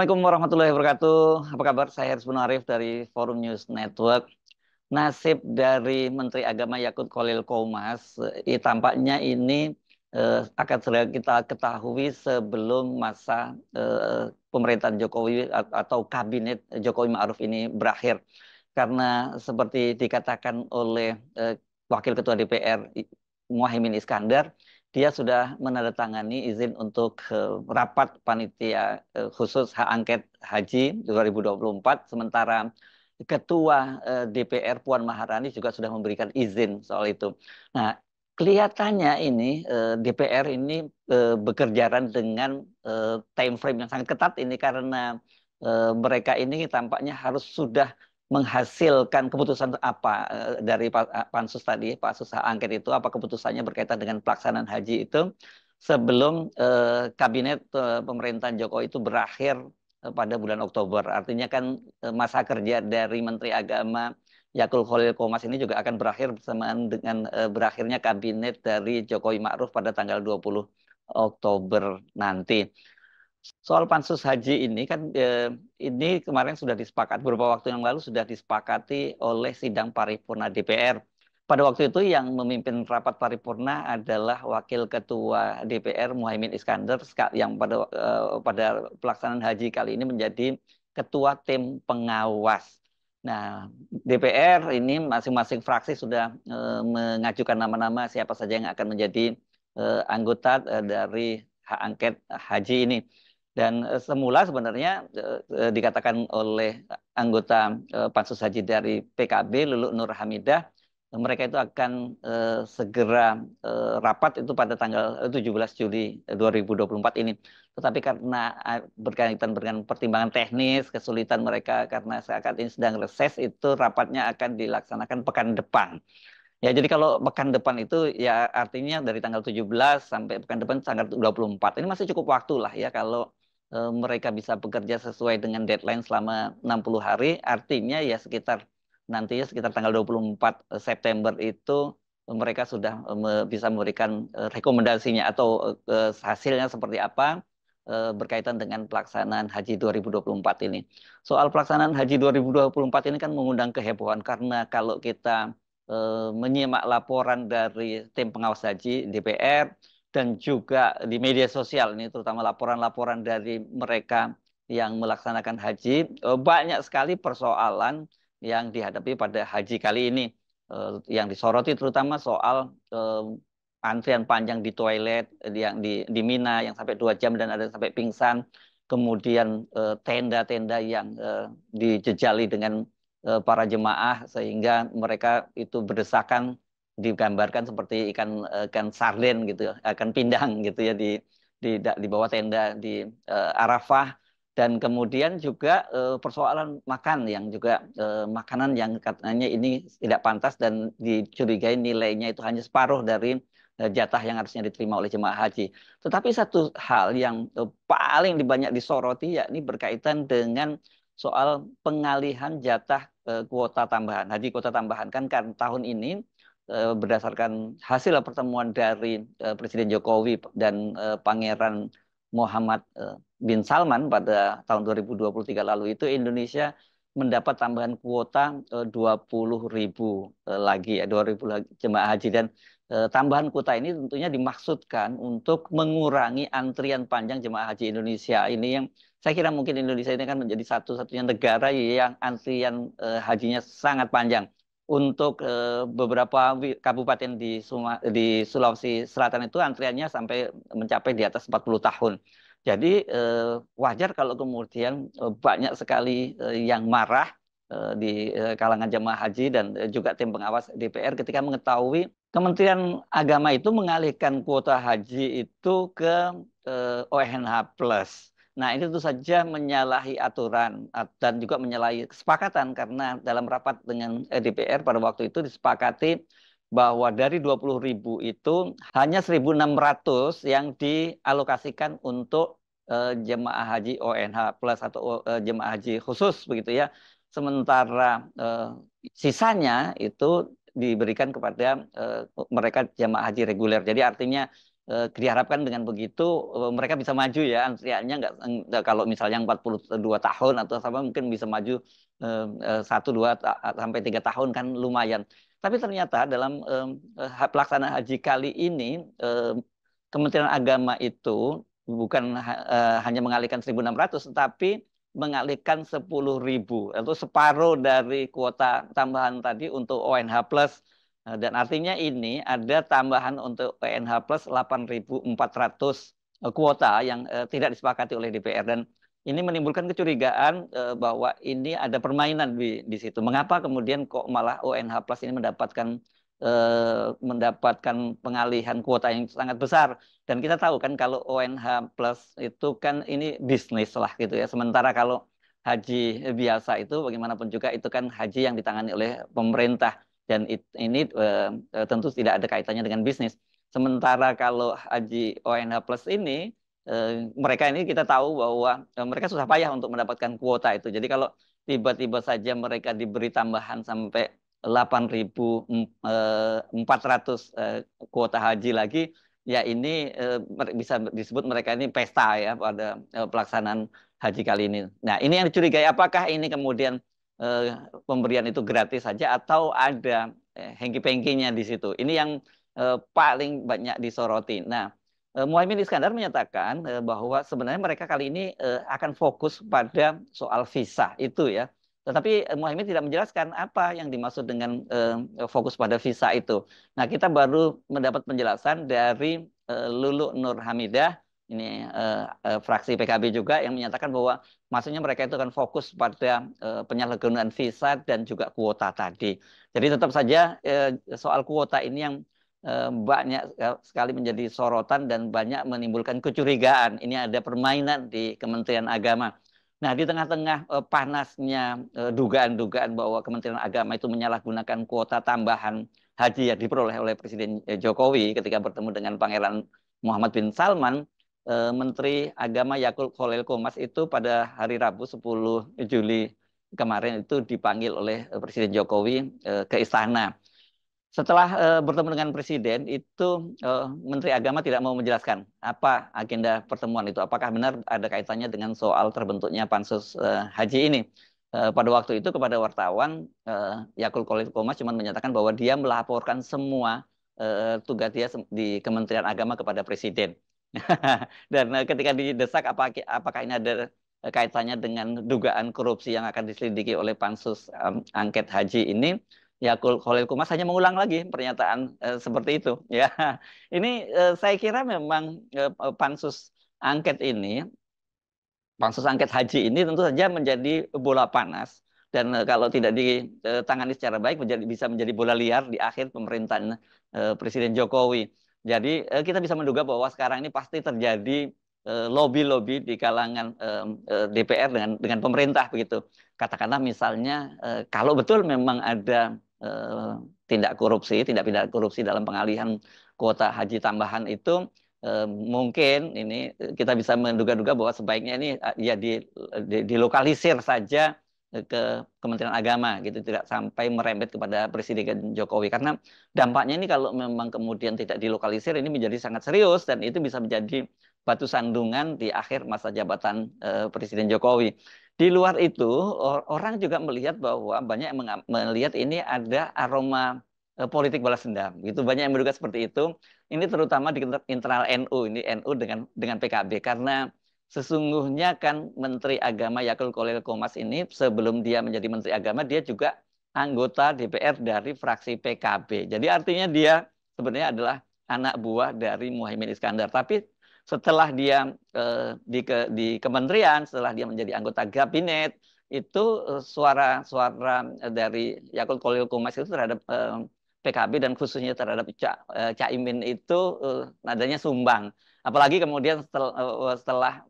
Assalamualaikum warahmatullahi wabarakatuh. Apa kabar? Saya Haris Arif dari Forum News Network. Nasib dari Menteri Agama Yakut Khalil Qomas, tampaknya ini akan segera kita ketahui sebelum masa pemerintahan Jokowi atau kabinet Jokowi Ma'ruf ini berakhir. Karena seperti dikatakan oleh eh, Wakil Ketua DPR Muhaimin Iskandar, dia sudah menandatangani izin untuk rapat panitia khusus hak angket haji 2024, sementara Ketua DPR Puan Maharani juga sudah memberikan izin soal itu. Nah, kelihatannya ini DPR ini bekerjaan dengan time frame yang sangat ketat ini karena mereka ini tampaknya harus sudah menghasilkan keputusan apa dari pansus tadi, pansus hak angket itu, apa keputusannya berkaitan dengan pelaksanaan haji itu sebelum kabinet pemerintahan Jokowi itu berakhir pada bulan Oktober. Artinya kan masa kerja dari Menteri Agama Yakut Khalil Qomas ini juga akan berakhir bersamaan dengan berakhirnya kabinet dari Jokowi Ma'ruf pada tanggal 20 Oktober nanti. Soal pansus haji ini kan ini kemarin sudah disepakati beberapa waktu yang lalu sudah disepakati oleh sidang paripurna DPR. Pada waktu itu yang memimpin rapat paripurna adalah Wakil Ketua DPR Muhaimin Iskandar yang pada pelaksanaan haji kali ini menjadi Ketua Tim Pengawas. Nah, DPR ini masing-masing fraksi sudah mengajukan nama-nama siapa saja yang akan menjadi anggota dari hak angket haji ini. Dan semula sebenarnya dikatakan oleh anggota Pansus Haji dari PKB, Luluk Nur Hamidah, mereka itu akan segera rapat itu pada tanggal 17 Juli 2024 ini. Tetapi karena berkaitan dengan pertimbangan teknis, kesulitan mereka karena saat ini sedang reses, itu rapatnya akan dilaksanakan pekan depan. Ya, jadi kalau pekan depan itu ya artinya dari tanggal 17 sampai pekan depan tanggal 24. Ini masih cukup waktu lah ya kalau mereka bisa bekerja sesuai dengan deadline selama 60 hari. Artinya ya nantinya sekitar tanggal 24 September itu mereka sudah bisa memberikan rekomendasinya atau hasilnya seperti apa berkaitan dengan pelaksanaan Haji 2024 ini. Soal pelaksanaan Haji 2024 ini kan mengundang kehebohan karena kalau kita menyimak laporan dari tim pengawas haji DPR dan juga di media sosial ini terutama laporan-laporan dari mereka yang melaksanakan haji, banyak sekali persoalan yang dihadapi pada haji kali ini. Yang disoroti terutama soal antrian panjang di toilet yang di Mina yang sampai 2 jam dan ada yang sampai pingsan. Kemudian tenda-tenda yang dijejali dengan para jemaah sehingga mereka itu berdesakan, digambarkan seperti ikan sarden gitu, akan pindang gitu ya di bawah tenda di Arafah. Dan kemudian juga persoalan makan yang juga makanan yang katanya ini tidak pantas dan dicurigai nilainya itu hanya separuh dari jatah yang harusnya diterima oleh jemaah haji. Tetapi satu hal yang paling banyak disoroti yakni berkaitan dengan soal pengalihan jatah kuota tambahan. Haji kuota tambahan kan tahun ini berdasarkan hasil pertemuan dari Presiden Jokowi dan Pangeran Muhammad bin Salman pada tahun 2023 lalu itu Indonesia mendapat tambahan kuota 20.000 lagi ya 20.000 jemaah haji dan tambahan kuota ini tentunya dimaksudkan untuk mengurangi antrian panjang jemaah haji Indonesia ini yang saya kira mungkin Indonesia ini kan menjadi satu-satunya negara yang antrian hajinya sangat panjang. Untuk beberapa kabupaten di Sulawesi Selatan itu antriannya sampai mencapai di atas 40 tahun. Jadi wajar kalau kemudian banyak sekali yang marah di kalangan jemaah haji dan juga tim pengawas DPR ketika mengetahui Kementerian Agama itu mengalihkan kuota haji itu ke ONH Plus. Nah, ini tentu saja menyalahi aturan dan juga menyalahi kesepakatan karena dalam rapat dengan DPR pada waktu itu disepakati bahwa dari 20.000 itu hanya 1.600 yang dialokasikan untuk jemaah haji ONH Plus atau jemaah haji khusus begitu ya. Sementara sisanya itu diberikan kepada mereka jemaah haji reguler. Jadi artinya diharapkan dengan begitu mereka bisa maju ya antriannya nggak kalau misalnya 42 tahun atau sama mungkin bisa maju 1, 2 sampai 3 tahun kan lumayan. Tapi ternyata dalam pelaksanaan haji kali ini Kementerian Agama itu bukan hanya mengalihkan 1.600 tetapi mengalihkan 10.000 atau separuh dari kuota tambahan tadi untuk ONH Plus. Dan artinya ini ada tambahan untuk ONH Plus 8.400 kuota yang tidak disepakati oleh DPR dan ini menimbulkan kecurigaan bahwa ini ada permainan di situ. Mengapa kemudian kok malah ONH Plus ini mendapatkan pengalihan kuota yang sangat besar? Dan kita tahu kan kalau ONH Plus itu kan ini bisnis lah gitu ya. Sementara kalau haji biasa itu bagaimanapun juga itu kan haji yang ditangani oleh pemerintah dan ini tentu tidak ada kaitannya dengan bisnis. Sementara kalau haji ONH Plus ini eh, mereka ini kita tahu bahwa mereka susah payah untuk mendapatkan kuota itu. Jadi kalau tiba-tiba saja mereka diberi tambahan sampai 8.400 kuota haji lagi, ya ini bisa disebut mereka ini pesta ya pada pelaksanaan haji kali ini. Nah, ini yang dicurigai apakah ini kemudian eh, pemberian itu gratis saja atau ada hengki-pengkinya di situ. Ini yang paling banyak disoroti. Nah, Muhaimin Iskandar menyatakan bahwa sebenarnya mereka kali ini akan fokus pada soal visa itu ya. Tetapi Muhaimin tidak menjelaskan apa yang dimaksud dengan fokus pada visa itu. Nah, kita baru mendapat penjelasan dari Lulu Nur Hamidah, ini fraksi PKB juga yang menyatakan bahwa maksudnya mereka itu akan fokus pada penyalahgunaan visa dan juga kuota tadi. Jadi tetap saja soal kuota ini yang banyak sekali menjadi sorotan dan banyak menimbulkan kecurigaan. Ini ada permainan di Kementerian Agama. Nah, di tengah-tengah panasnya dugaan-dugaan bahwa Kementerian Agama itu menyalahgunakan kuota tambahan haji yang diperoleh oleh Presiden Jokowi ketika bertemu dengan Pangeran Muhammad bin Salman, Menteri Agama Yakut Khalil Qomas itu pada hari Rabu 10 Juli kemarin itu dipanggil oleh Presiden Jokowi ke istana. Setelah bertemu dengan Presiden, itu Menteri Agama tidak mau menjelaskan apa agenda pertemuan itu. Apakah benar ada kaitannya dengan soal terbentuknya pansus haji ini. Pada waktu itu kepada wartawan, Yakut Khalil Qomas cuma menyatakan bahwa dia melaporkan semua tugas dia di Kementerian Agama kepada Presiden. Dan ketika didesak apakah ini ada kaitannya dengan dugaan korupsi yang akan diselidiki oleh pansus angket haji ini, ya Khalil Kumas hanya mengulang lagi pernyataan seperti itu. Ya, ini saya kira memang angket pansus angket haji ini tentu saja menjadi bola panas dan kalau tidak ditangani secara baik bisa menjadi bola liar di akhir pemerintahan Presiden Jokowi. Jadi kita bisa menduga bahwa sekarang ini pasti terjadi lobby-lobby di kalangan DPR dengan pemerintah begitu. Katakanlah misalnya kalau betul memang ada tindak pidana korupsi dalam pengalihan kuota haji tambahan itu mungkin ini kita bisa menduga-duga bahwa sebaiknya ini ya dilokalisir saja ke Kementerian Agama gitu tidak sampai merembet kepada Presiden Jokowi karena dampaknya ini kalau memang kemudian tidak dilokalisir ini menjadi sangat serius dan itu bisa menjadi batu sandungan di akhir masa jabatan Presiden Jokowi. Di luar itu orang juga melihat bahwa banyak yang melihat ini ada aroma politik balas dendam gitu banyak yang menduga seperti itu. Ini terutama di internal NU, ini NU dengan PKB karena sesungguhnya kan Menteri Agama Yakut Khalil Qomas ini sebelum dia menjadi Menteri Agama dia juga anggota DPR dari fraksi PKB. Jadi artinya dia sebenarnya adalah anak buah dari Muhaimin Iskandar. Tapi setelah dia di kementerian, setelah dia menjadi anggota kabinet, itu suara-suara dari Yakut Khalil Qomas itu terhadap PKB dan khususnya terhadap Caimin itu nadanya sumbang. Apalagi kemudian setelah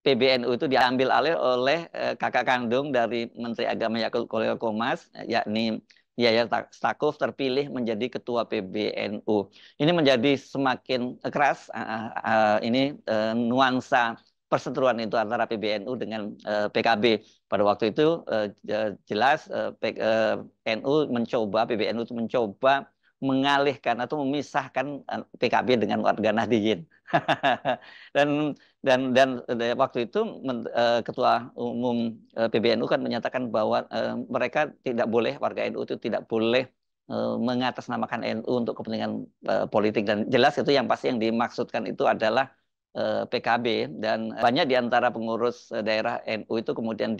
PBNU itu diambil alih oleh kakak kandung dari Menteri Agama Yakut Khalil Qomas, yakni Yahya Stakuf terpilih menjadi ketua PBNU. Ini menjadi semakin keras ini nuansa perseteruan itu antara PBNU dengan PKB. Pada waktu itu jelas NU mencoba PBNU itu mencoba mengalihkan atau memisahkan PKB dengan warga Nahdliyin. Dan waktu itu Ketua Umum PBNU kan menyatakan bahwa mereka tidak boleh, warga NU itu tidak boleh mengatasnamakan NU untuk kepentingan politik, dan jelas itu yang pasti yang dimaksudkan itu adalah PKB, dan banyak di antara pengurus daerah NU itu kemudian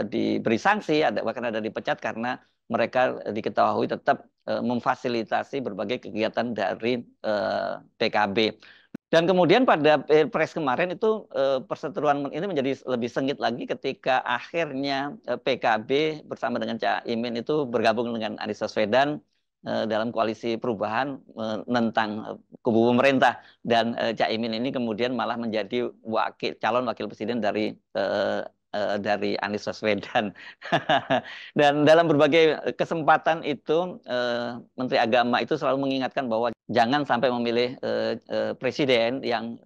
diberi sanksi, bahkan ada dipecat karena mereka diketahui tetap memfasilitasi berbagai kegiatan dari PKB. Dan kemudian pada Pilpres kemarin itu perseteruan ini menjadi lebih sengit lagi ketika akhirnya PKB bersama dengan Caimin itu bergabung dengan Anies Baswedan dalam koalisi perubahan menentang kubu pemerintah, dan Caimin ini kemudian malah menjadi calon wakil presiden dari Anies Baswedan. Dan dalam berbagai kesempatan itu Menteri Agama itu selalu mengingatkan bahwa jangan sampai memilih presiden yang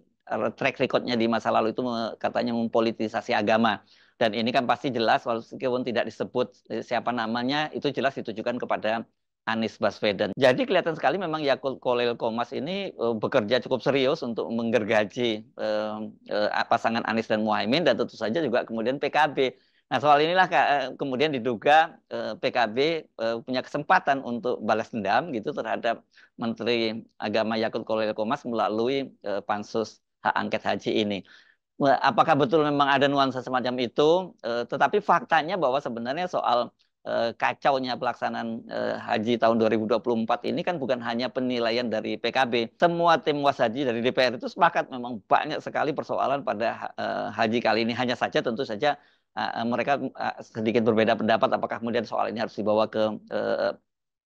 track recordnya di masa lalu itu katanya mempolitisasi agama. Dan ini kan pasti jelas, walaupun tidak disebut siapa namanya, itu jelas ditujukan kepada Anies Baswedan. Jadi kelihatan sekali memang Yakult Kholil Qomas ini bekerja cukup serius untuk menggergaji pasangan Anies dan Muhaimin, dan tentu saja juga kemudian PKB. Nah, soal inilah kemudian diduga PKB punya kesempatan untuk balas dendam gitu terhadap Menteri Agama Yakult Kholil Qomas melalui pansus hak angket haji ini. Apakah betul memang ada nuansa semacam itu? Tetapi faktanya bahwa sebenarnya soal kacaunya pelaksanaan haji tahun 2024 ini kan bukan hanya penilaian dari PKB. Semua tim washaji dari DPR itu sepakat memang banyak sekali persoalan pada haji kali ini. Hanya saja tentu saja mereka sedikit berbeda pendapat apakah kemudian soal ini harus dibawa ke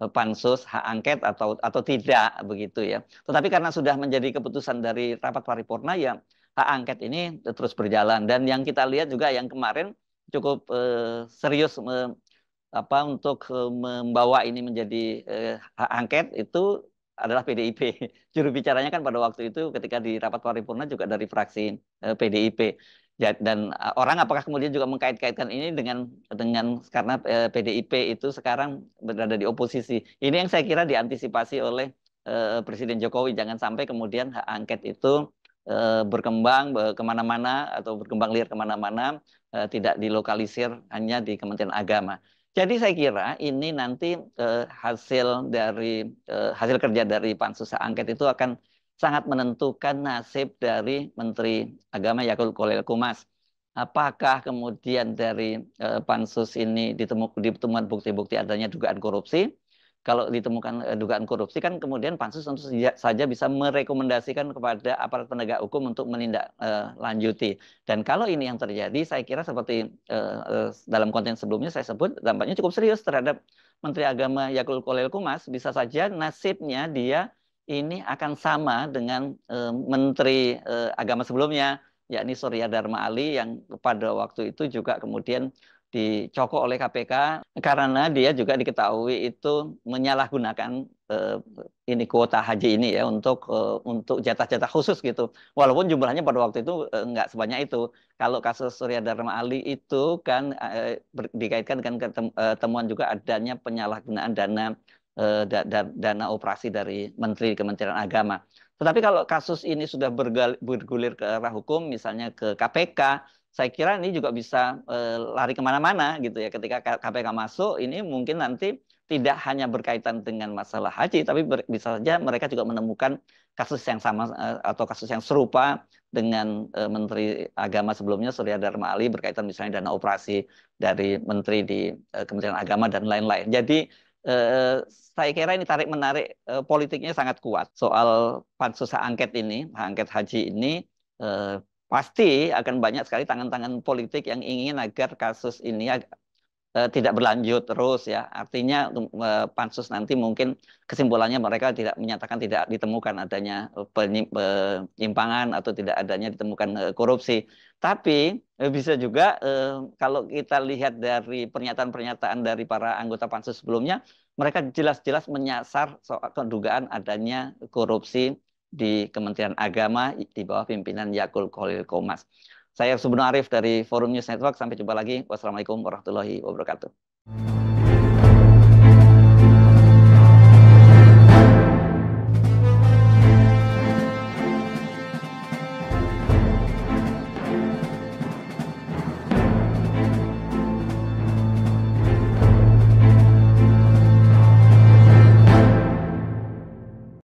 pansus hak angket atau tidak begitu ya. Tetapi karena sudah menjadi keputusan dari rapat paripurna, ya hak angket ini terus berjalan. Dan yang kita lihat juga yang kemarin cukup serius untuk membawa ini menjadi hak angket itu adalah PDIP. Juru bicaranya kan pada waktu itu ketika di rapat paripurna juga dari fraksi PDIP. Dan orang apakah kemudian juga mengkait-kaitkan ini dengan karena PDIP itu sekarang berada di oposisi. Ini yang saya kira diantisipasi oleh Presiden Jokowi. Jangan sampai kemudian hak angket itu berkembang kemana-mana atau berkembang liar kemana-mana, tidak dilokalisir hanya di Kementerian Agama. Jadi saya kira ini nanti hasil kerja dari pansus hak angket itu akan sangat menentukan nasib dari Menteri Agama Yakult Kholil Qomas. Apakah kemudian dari pansus ini ditemukan bukti-bukti adanya dugaan korupsi? Kalau ditemukan dugaan korupsi kan kemudian pansus tentu saja bisa merekomendasikan kepada aparat penegak hukum untuk menindaklanjuti. Dan kalau ini yang terjadi, saya kira seperti dalam konten sebelumnya saya sebut, dampaknya cukup serius terhadap Menteri Agama Yakult Kholil Qomas. Bisa saja nasibnya dia ini akan sama dengan Menteri Agama sebelumnya, yakni Surya Dharma Ali, yang pada waktu itu juga kemudian dicokok oleh KPK karena dia juga diketahui itu menyalahgunakan ini kuota haji ini ya untuk jatah-jatah khusus gitu. Walaupun jumlahnya pada waktu itu nggak sebanyak itu. Kalau kasus Surya Dharma Ali itu kan dikaitkan dengan temuan juga adanya penyalahgunaan dana operasi dari Kementerian Agama. Tetapi kalau kasus ini sudah bergulir ke arah hukum, misalnya ke KPK, saya kira ini juga bisa lari kemana-mana gitu ya. Ketika KPK masuk, ini mungkin nanti tidak hanya berkaitan dengan masalah haji, tapi bisa saja mereka juga menemukan kasus yang sama atau kasus yang serupa dengan Menteri Agama sebelumnya, Surya Dharma Ali, berkaitan misalnya dana operasi dari Menteri di Kementerian Agama dan lain-lain. Jadi saya kira ini tarik-menarik politiknya sangat kuat. Soal pansus hak angket ini, hak angket haji ini, pasti akan banyak sekali tangan-tangan politik yang ingin agar kasus ini tidak berlanjut terus ya. Artinya pansus nanti mungkin kesimpulannya mereka tidak menyatakan tidak ditemukan adanya penyimpangan atau tidak adanya ditemukan korupsi. Tapi bisa juga kalau kita lihat dari pernyataan-pernyataan dari para anggota pansus sebelumnya, mereka jelas-jelas menyasar soal dugaan adanya korupsi di Kementerian Agama di bawah pimpinan Yakult Kholil Qomas. Saya Subnu Arif dari Forum News Network. Sampai jumpa lagi. Wassalamualaikum warahmatullahi wabarakatuh.